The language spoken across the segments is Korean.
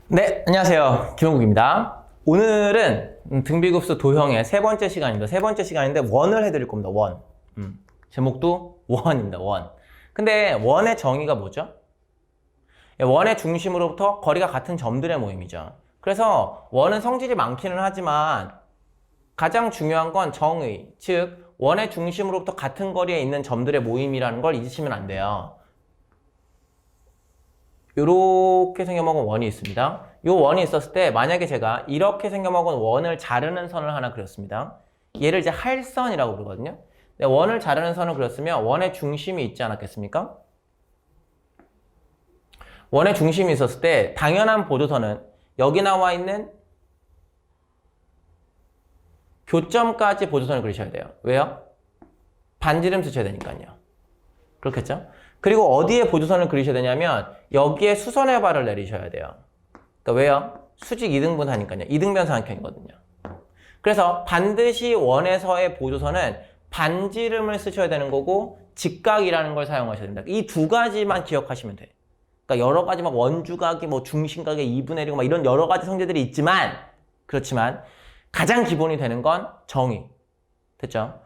네, 안녕하세요. 김원국입니다. 오늘은 등비급수 도형의 세 번째 시간입니다. 세 번째 시간인데 원을 해드릴 겁니다. 원. 제목도 원입니다. 원. 근데 원의 정의가 뭐죠? 원의 중심으로부터 거리가 같은 점들의 모임이죠. 그래서 원은 성질이 많기는 하지만 가장 중요한 건 정의, 즉 원의 중심으로부터 같은 거리에 있는 점들의 모임이라는 걸 잊으시면 안 돼요. 이렇게 생겨먹은 원이 있습니다. 이 원이 있었을 때 만약에 제가 이렇게 생겨먹은 원을 자르는 선을 하나 그렸습니다. 얘를 이제 할선이라고 부르거든요. 원을 자르는 선을 그렸으면 원의 중심이 있지 않았겠습니까? 원의 중심이 있었을 때 당연한 보조선은 여기 나와 있는 교점까지 보조선을 그리셔야 돼요. 왜요? 반지름 쓰셔야 되니까요. 그렇겠죠? 그리고 어디에 보조선을 그리셔야 되냐면 여기에 수선의 발을 내리셔야 돼요. 그러니까 왜요? 수직 이등분 하니까요. 이등변 삼각형이거든요. 그래서 반드시 원에서의 보조선은 반지름을 쓰셔야 되는 거고 직각이라는 걸 사용하셔야 됩니다. 이 두 가지만 기억하시면 돼요. 그러니까 여러 가지 막 원주각이 뭐 중심각의 2분의 1이고 막 이런 여러 가지 성질들이 있지만 그렇지만 가장 기본이 되는 건 정의. 됐죠?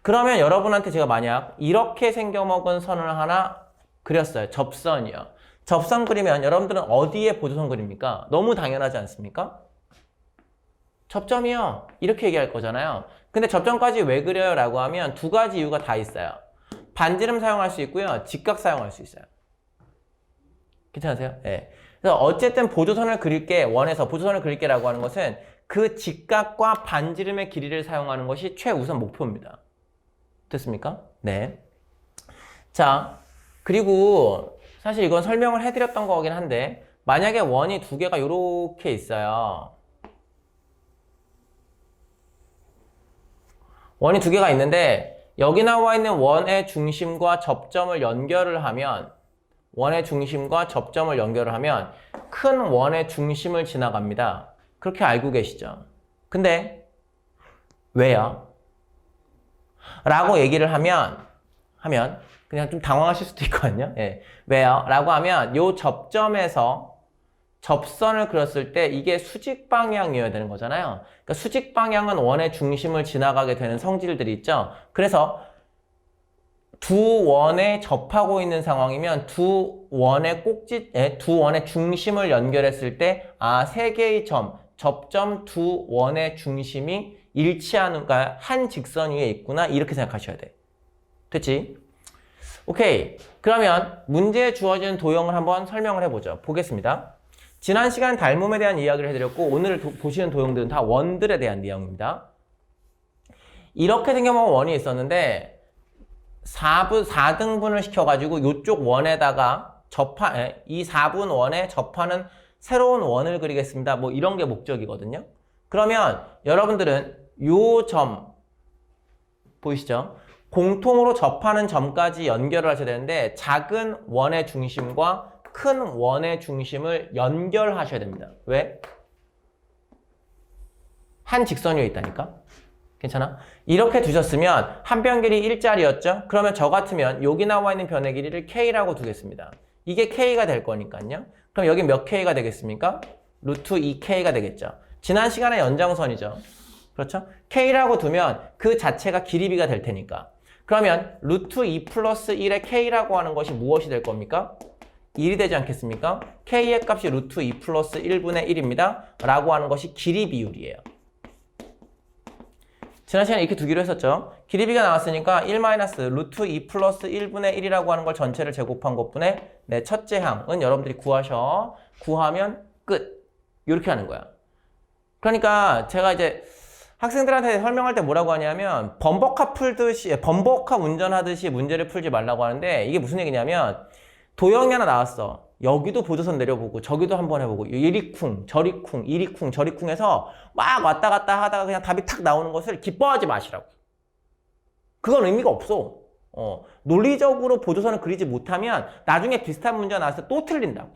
그러면 여러분한테 제가 만약 이렇게 생겨먹은 선을 하나 그렸어요. 접선이요. 접선 그리면 여러분들은 어디에 보조선 그립니까? 너무 당연하지 않습니까? 접점이요. 이렇게 얘기할 거잖아요. 근데 접점까지 왜 그려요? 라고 하면 두 가지 이유가 다 있어요. 반지름 사용할 수 있고요. 직각 사용할 수 있어요. 괜찮으세요? 네. 그래서 어쨌든 보조선을 그릴게, 원에서 보조선을 그릴게 라고 하는 것은 그 직각과 반지름의 길이를 사용하는 것이 최우선 목표입니다. 됐습니까? 네. 자, 그리고 사실 이건 설명을 해드렸던 거긴 한데 만약에 원이 두 개가 이렇게 있어요. 원이 두 개가 있는데 여기 나와 있는 원의 중심과 접점을 연결을 하면 큰 원의 중심을 지나갑니다. 그렇게 알고 계시죠? 근데 왜요? 라고 얘기를 하면 그냥 좀 당황하실 수도 있거든요. 예. 왜요? 라고 하면 요 접점에서 접선을 그렸을 때 이게 수직 방향이어야 되는 거잖아요. 그러니까 수직 방향은 원의 중심을 지나가게 되는 성질들이 있죠. 그래서 두 원에 접하고 있는 상황이면 두 원의 중심을 연결했을 때 세 개의 접점 두 원의 중심이 일치하는, 그러니까 한 직선 위에 있구나 이렇게 생각하셔야 돼. 됐지? 오케이. 그러면 문제에 주어진 도형을 한번 설명을 해보죠. 보겠습니다. 지난 시간 닮음에 대한 이야기를 해드렸고 오늘 보시는 도형들은 다 원들에 대한 내용입니다. 이렇게 생겨먹은 원이 있었는데 4등분을 시켜가지고 이쪽 원에다가 이 4분 원에 접하는 새로운 원을 그리겠습니다. 뭐 이런 게 목적이거든요. 그러면 여러분들은 요 점 보이시죠? 공통으로 접하는 점까지 연결을 하셔야 되는데 작은 원의 중심과 큰 원의 중심을 연결하셔야 됩니다. 왜? 한 직선 위에 있다니까? 괜찮아? 이렇게 두셨으면 한 변 길이 1짜리였죠? 그러면 저 같으면 여기 나와 있는 변의 길이를 K라고 두겠습니다. 이게 K가 될 거니까요. 그럼 여기 몇 K가 되겠습니까? 루트 2K가 되겠죠. 지난 시간의 연장선이죠. 그렇죠? K라고 두면 그 자체가 길이비가 될 테니까. 그러면 루트 2 플러스 1의 K라고 하는 것이 무엇이 될 겁니까? 1이 되지 않겠습니까? K의 값이 루트 2 플러스 1분의 1입니다. 라고 하는 것이 길이 비율이에요. 지난 시간에 이렇게 두기로 했었죠. 길이비가 나왔으니까 1 마이너스 루트 2 플러스 1분의 1이라고 하는 걸 전체를 제곱한 것분의 첫째 항은 여러분들이 구하면 끝. 이렇게 하는 거야. 그러니까 제가 이제 학생들한테 설명할 때 뭐라고 하냐면 범벅합 운전하듯이 문제를 풀지 말라고 하는데 이게 무슨 얘기냐면 도형이 하나 나왔어. 여기도 보조선 내려보고 저기도 한번 해보고 이리쿵 저리쿵 이리쿵 저리쿵 해서 막 왔다 갔다 하다가 그냥 답이 탁 나오는 것을 기뻐하지 마시라고. 그건 의미가 없어. 논리적으로 보조선을 그리지 못하면 나중에 비슷한 문제가 나왔을 때 또 틀린다고.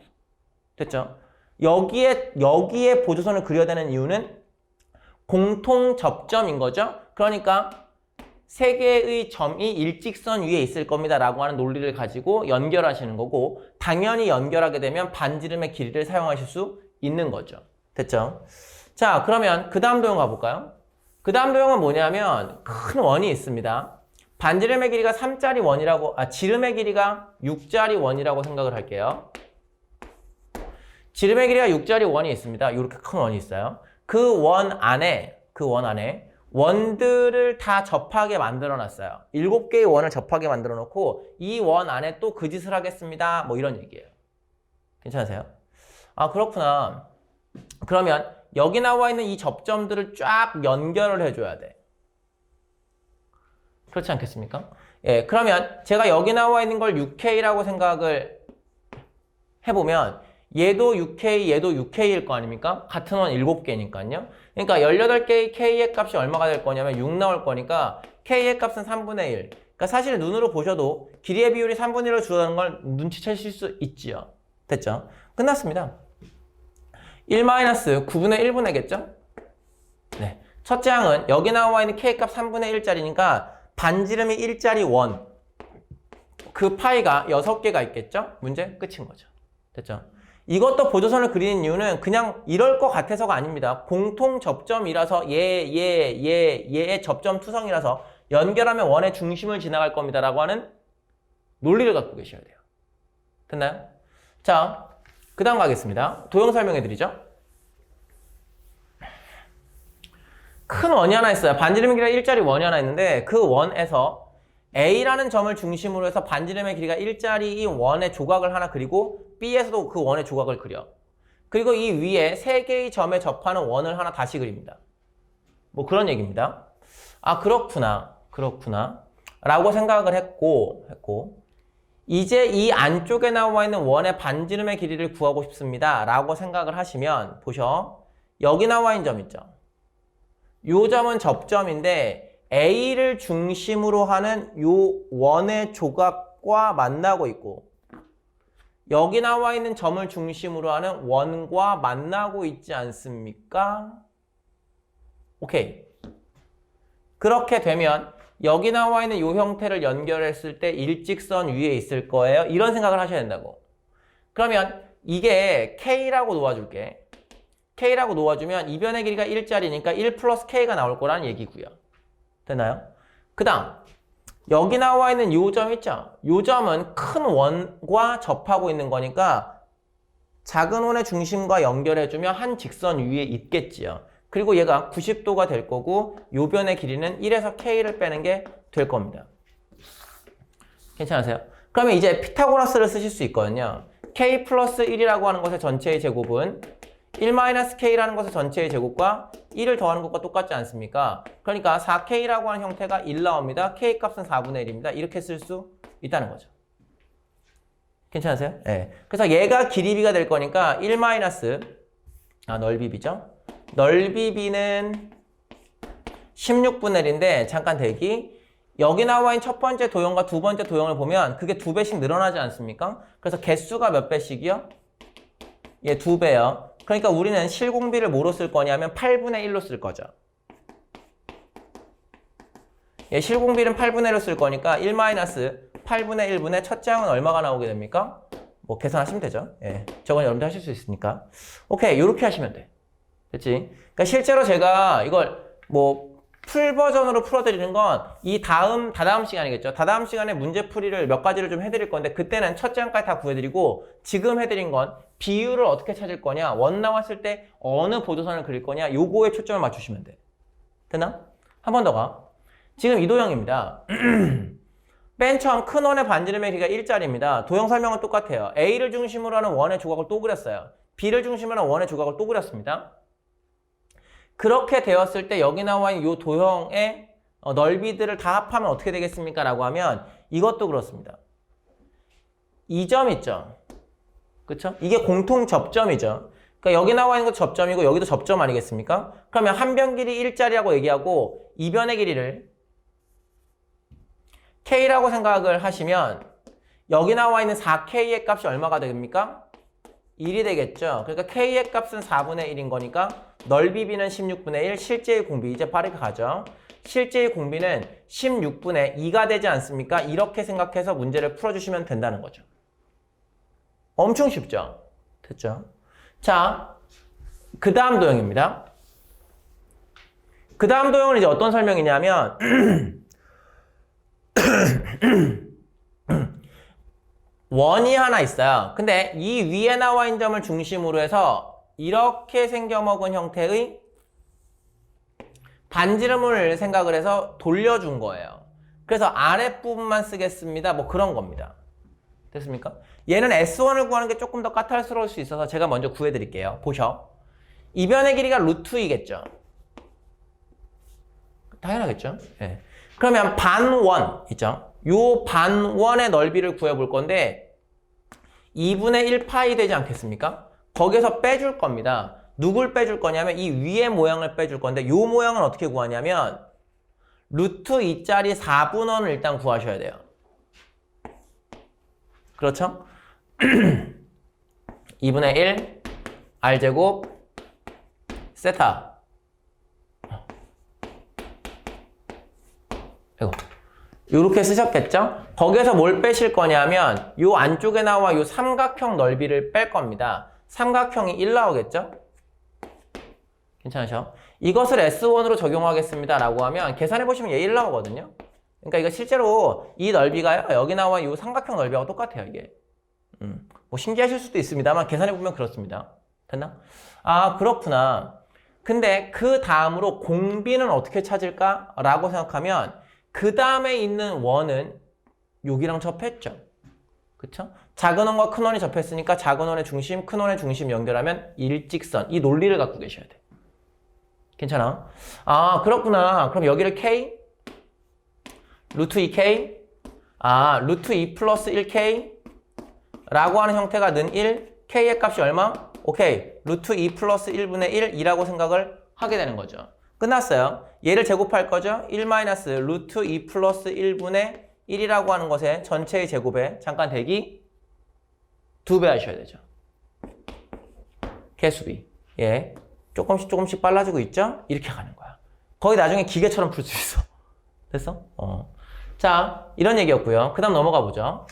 됐죠? 여기에 보조선을 그려야 되는 이유는 공통 접점인 거죠. 그러니까 세 개의 점이 일직선 위에 있을 겁니다 라고 하는 논리를 가지고 연결하시는 거고, 당연히 연결하게 되면 반지름의 길이를 사용하실 수 있는 거죠. 됐죠? 자, 그러면 그 다음 도형 가볼까요? 그 다음 도형은 뭐냐면 큰 원이 있습니다. 반지름의 길이가 3짜리 원이라고, 지름의 길이가 6짜리 원이라고 생각을 할게요. 지름의 길이가 6짜리 원이 있습니다. 이렇게 큰 원이 있어요. 그 원 안에 원들을 다 접하게 만들어 놨어요. 7개의 원을 접하게 만들어 놓고 이 원 안에 또 그 짓을 하겠습니다. 뭐 이런 얘기예요. 괜찮으세요? 아, 그렇구나. 그러면 여기 나와 있는 이 접점들을 쫙 연결을 해줘야 돼. 그렇지 않겠습니까? 예, 그러면 제가 여기 나와 있는 걸 6K라고 생각을 해보면 얘도 6K, 얘도 6K일 거 아닙니까? 같은 원 7개니까요. 그러니까 18개의 K의 값이 얼마가 될 거냐면 6 나올 거니까 K의 값은 3분의 1. 그러니까 사실 눈으로 보셔도 길이의 비율이 3분의 1로 줄어드는 걸 눈치채실 수 있지요. 됐죠? 끝났습니다. 1-9분의 1분의겠죠? 네. 첫째 항은 여기 나와 있는 K값 3분의 1짜리니까 반지름이 1짜리 원. 그 파이가 6개가 있겠죠? 문제 끝인 거죠. 됐죠? 이것도 보조선을 그리는 이유는 그냥 이럴 것 같아서가 아닙니다. 공통 접점이라서 얘의 접점 투성이라서 연결하면 원의 중심을 지나갈 겁니다 라고 하는 논리를 갖고 계셔야 돼요. 됐나요? 자, 그 다음 가겠습니다. 도형 설명해 드리죠. 큰 원이 하나 있어요. 반지름의 길이가 1짜리 원이 하나 있는데 그 원에서 A라는 점을 중심으로 해서 반지름의 길이가 1짜리 이 원의 조각을 하나 그리고 B에서도 그 원의 조각을 그려. 그리고 이 위에 3개의 점에 접하는 원을 하나 다시 그립니다. 뭐 그런 얘기입니다. 아, 그렇구나 라고 생각을 했고 이제 이 안쪽에 나와 있는 원의 반지름의 길이를 구하고 싶습니다 라고 생각을 하시면 보셔. 여기 나와 있는 점 있죠. 요 점은 접점인데 A를 중심으로 하는 요 원의 조각과 만나고 있고 여기 나와 있는 점을 중심으로 하는 원과 만나고 있지 않습니까? 오케이. 그렇게 되면 여기 나와 있는 요 형태를 연결했을 때 일직선 위에 있을 거예요. 이런 생각을 하셔야 된다고. 그러면 이게 K라고 놓아줄게. K라고 놓아주면 이 변의 길이가 1짜리니까 1 플러스 K가 나올 거라는 얘기고요. 되나요? 그 다음 여기 나와 있는 요 점 있죠? 요 점은 큰 원과 접하고 있는 거니까 작은 원의 중심과 연결해주면 한 직선 위에 있겠지요. 그리고 얘가 90도가 될 거고 요 변의 길이는 1에서 K를 빼는 게 될 겁니다. 괜찮으세요? 그러면 이제 피타고라스를 쓰실 수 있거든요. K 플러스 1이라고 하는 것의 전체의 제곱은 1-K라는 것의 전체의 제곱과 1을 더하는 것과 똑같지 않습니까? 그러니까 4K라고 하는 형태가 1 나옵니다. K값은 4분의 1입니다. 이렇게 쓸 수 있다는 거죠. 괜찮으세요? 네. 그래서 얘가 길이 B가 될 거니까 1- 넓이 B죠? 넓이 B는 16분의 1인데 잠깐 대기. 여기 나와 있는 첫 번째 도형과 두 번째 도형을 보면 그게 2배씩 늘어나지 않습니까? 그래서 개수가 몇 배씩이요? 예, 2배요. 그러니까 우리는 실공비를 뭐로 쓸 거냐면 8분의 1로 쓸 거죠. 예, 실공비는 8분의 1로 쓸 거니까 1-8분의 1분의 첫째 항은 얼마가 나오게 됩니까? 뭐 계산하시면 되죠. 예, 저건 여러분들 하실 수 있으니까. 오케이, 요렇게 하시면 돼. 됐지? 그러니까 실제로 제가 이걸 뭐 풀 버전으로 풀어드리는 건 이 다다음 시간이겠죠. 다다음 시간에 문제풀이를 몇 가지를 좀 해드릴 건데 그때는 첫째 항까지 다 구해드리고 지금 해드린 건 비율을 어떻게 찾을 거냐, 원 나왔을 때 어느 보조선을 그릴 거냐, 요거에 초점을 맞추시면 돼. 됐나? 한 번 더 가. 지금 이 도형입니다. 맨 처음 큰 원의 반지름의 길이가 1짜리입니다. 도형 설명은 똑같아요. A를 중심으로 하는 원의 조각을 또 그렸어요. B를 중심으로 하는 원의 조각을 또 그렸습니다. 그렇게 되었을 때 여기 나와 있는 이 도형의 넓이들을 다 합하면 어떻게 되겠습니까? 라고 하면 이것도 그렇습니다. 이 점 있죠? 그쵸? 이게 공통 접점이죠. 그러니까 여기 나와 있는 거 접점이고 여기도 접점 아니겠습니까? 그러면 한 변 길이 1짜리라고 얘기하고 이 변의 길이를 K라고 생각을 하시면 여기 나와 있는 4K의 값이 얼마가 됩니까? 1이 되겠죠. 그러니까 K의 값은 4분의 1인 거니까 넓이 B는 16분의 1, 실제의 공비 이제 빠르게 가죠. 실제의 공비는 16분의 2가 되지 않습니까? 이렇게 생각해서 문제를 풀어주시면 된다는 거죠. 엄청 쉽죠? 됐죠? 자, 그 다음 도형입니다. 그 다음 도형은 이제 어떤 설명이냐면 원이 하나 있어요. 근데 이 위에 나와 있는 점을 중심으로 해서 이렇게 생겨먹은 형태의 반지름을 생각을 해서 돌려준 거예요. 그래서 아랫부분만 쓰겠습니다. 뭐 그런 겁니다. 됐습니까? 얘는 S1을 구하는 게 조금 더 까탈스러울 수 있어서 제가 먼저 구해드릴게요. 보셔. 이변의 길이가 루트 2겠죠? 당연하겠죠? 네. 그러면 반원 있죠? 요 반원의 넓이를 구해볼 건데 2분의 1 파이 되지 않겠습니까? 거기에서 빼줄 겁니다. 누굴 빼줄 거냐면 이 위의 모양을 빼줄 건데 요 모양은 어떻게 구하냐면 루트 2짜리 4분원을 일단 구하셔야 돼요. 그렇죠? 2분의 1 r제곱 세타 이거 이렇게 쓰셨겠죠? 거기에서 뭘 빼실 거냐면 요 안쪽에 나와 요 삼각형 넓이를 뺄 겁니다. 삼각형이 1 나오겠죠? 괜찮으셔? 이것을 S1으로 적용하겠습니다 라고 하면 계산해 보시면 얘 1 나오거든요. 그러니까 이거 실제로 이 넓이가요 여기 나와 이 삼각형 넓이하고 똑같아요 이게. 뭐 신기하실 수도 있습니다만 계산해 보면 그렇습니다. 됐나? 아 그렇구나. 근데 그 다음으로 공비는 어떻게 찾을까? 라고 생각하면 그 다음에 있는 원은 여기랑 접했죠. 그쵸? 작은 원과 큰 원이 접했으니까 작은 원의 중심, 큰 원의 중심 연결하면 일직선. 이 논리를 갖고 계셔야 돼. 괜찮아? 아 그렇구나. 그럼 여기를 K 루트 2K 루트 2 플러스 1K 라고 하는 형태가 는 1 K의 값이 얼마? 오케이 루트 2 플러스 1분의 1 2라고 생각을 하게 되는 거죠. 끝났어요. 얘를 제곱할 거죠. 1 마이너스 루트 2 플러스 1분의 1이라고 하는 것에 전체의 제곱에 잠깐 대기 2배 하셔야 되죠. 개수비. 예. 조금씩 빨라지고 있죠? 이렇게 가는 거야. 거의 나중에 기계처럼 풀 수 있어. 됐어? 자, 이런 얘기였고요. 그 다음 넘어가 보죠.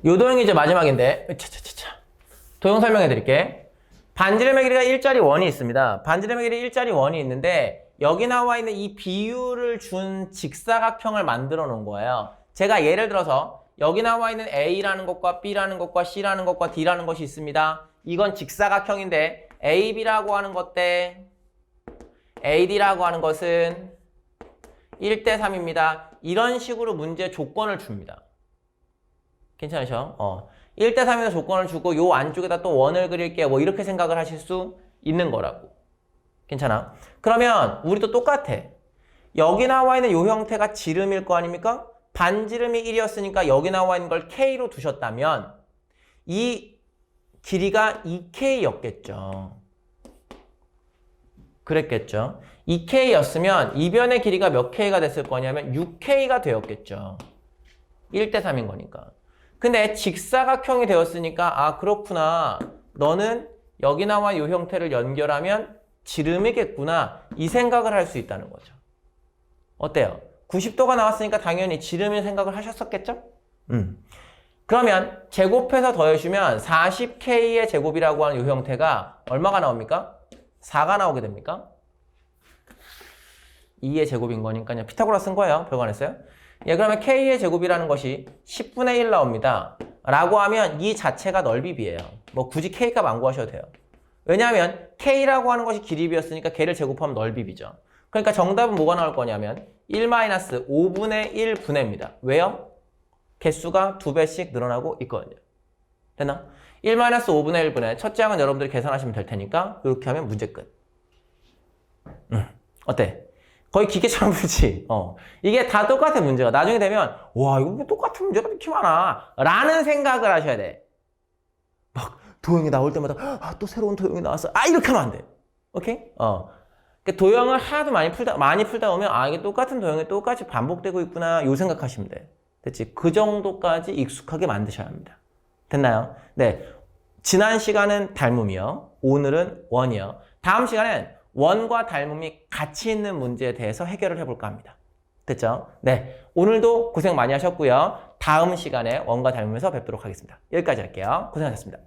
요 도형이 이제 마지막인데, 도형 설명해 드릴게. 반지름의 길이가 1짜리 원이 있습니다. 반지름의 길이 1짜리 원이 있는데, 여기 나와 있는 이 비율을 준 직사각형을 만들어 놓은 거예요. 제가 예를 들어서, 여기 나와 있는 A라는 것과 B라는 것과 C라는 것과 D라는 것이 있습니다. 이건 직사각형인데, AB라고 하는 것 대 AD라고 하는 것은 1대 3입니다. 이런 식으로 문제 조건을 줍니다. 괜찮으셔? 1대 3에서 조건을 주고 요 안쪽에다 또 원을 그릴게요. 뭐 이렇게 생각을 하실 수 있는 거라고. 괜찮아? 그러면 우리도 똑같아. 여기 나와 있는 요 형태가 지름일 거 아닙니까? 반지름이 1이었으니까 여기 나와 있는 걸 K로 두셨다면 이 길이가 2K였겠죠. 그랬겠죠. 2K였으면 이변의 길이가 몇 K가 됐을 거냐면 6K가 되었겠죠. 1대 3인 거니까. 근데 직사각형이 되었으니까 아 그렇구나. 너는 여기 나와 이 형태를 연결하면 지름이겠구나. 이 생각을 할 수 있다는 거죠. 어때요? 90도가 나왔으니까 당연히 지름일 생각을 하셨었겠죠? 그러면 제곱해서 더해주면 40K의 제곱이라고 하는 이 형태가 얼마가 나옵니까? 4가 나오게 됩니까? 2의 제곱인 거니까요. 피타고라스 쓴 거예요. 별거 안 했어요? 예, 그러면 K의 제곱이라는 것이 10분의 1 나옵니다. 라고 하면 이 자체가 넓이비예요. 뭐 굳이 K 값 안 구하셔도 돼요. 왜냐하면 K라고 하는 것이 길이비였으니까 걔를 제곱하면 넓이비죠. 그러니까 정답은 뭐가 나올 거냐면 1-5분의 1 분해입니다. 왜요? 개수가 2배씩 늘어나고 있거든요. 됐나? 1-5분의 1 분해. 첫째 항은 여러분들이 계산하시면 될 테니까 이렇게 하면 문제 끝. 어때? 거의 기계처럼 풀지. 이게 다 똑같은 문제가. 나중에 되면 와 이거 뭐 똑같은 문제가 이렇게 많아 라는 생각을 하셔야 돼. 막 도형이 나올 때마다 또 새로운 도형이 나왔어. 이렇게 하면 안 돼. 오케이? 그러니까 도형을 하도 많이 풀다 보면 이게 똑같은 도형이 똑같이 반복되고 있구나 요 생각하시면 돼. 됐지? 그 정도까지 익숙하게 만드셔야 합니다. 됐나요? 네. 지난 시간은 닮음이요. 오늘은 원이요. 다음 시간엔 원과 닮음이 같이 있는 문제에 대해서 해결을 해볼까 합니다. 됐죠? 네. 오늘도 고생 많이 하셨고요. 다음 시간에 원과 닮음에서 뵙도록 하겠습니다. 여기까지 할게요. 고생하셨습니다.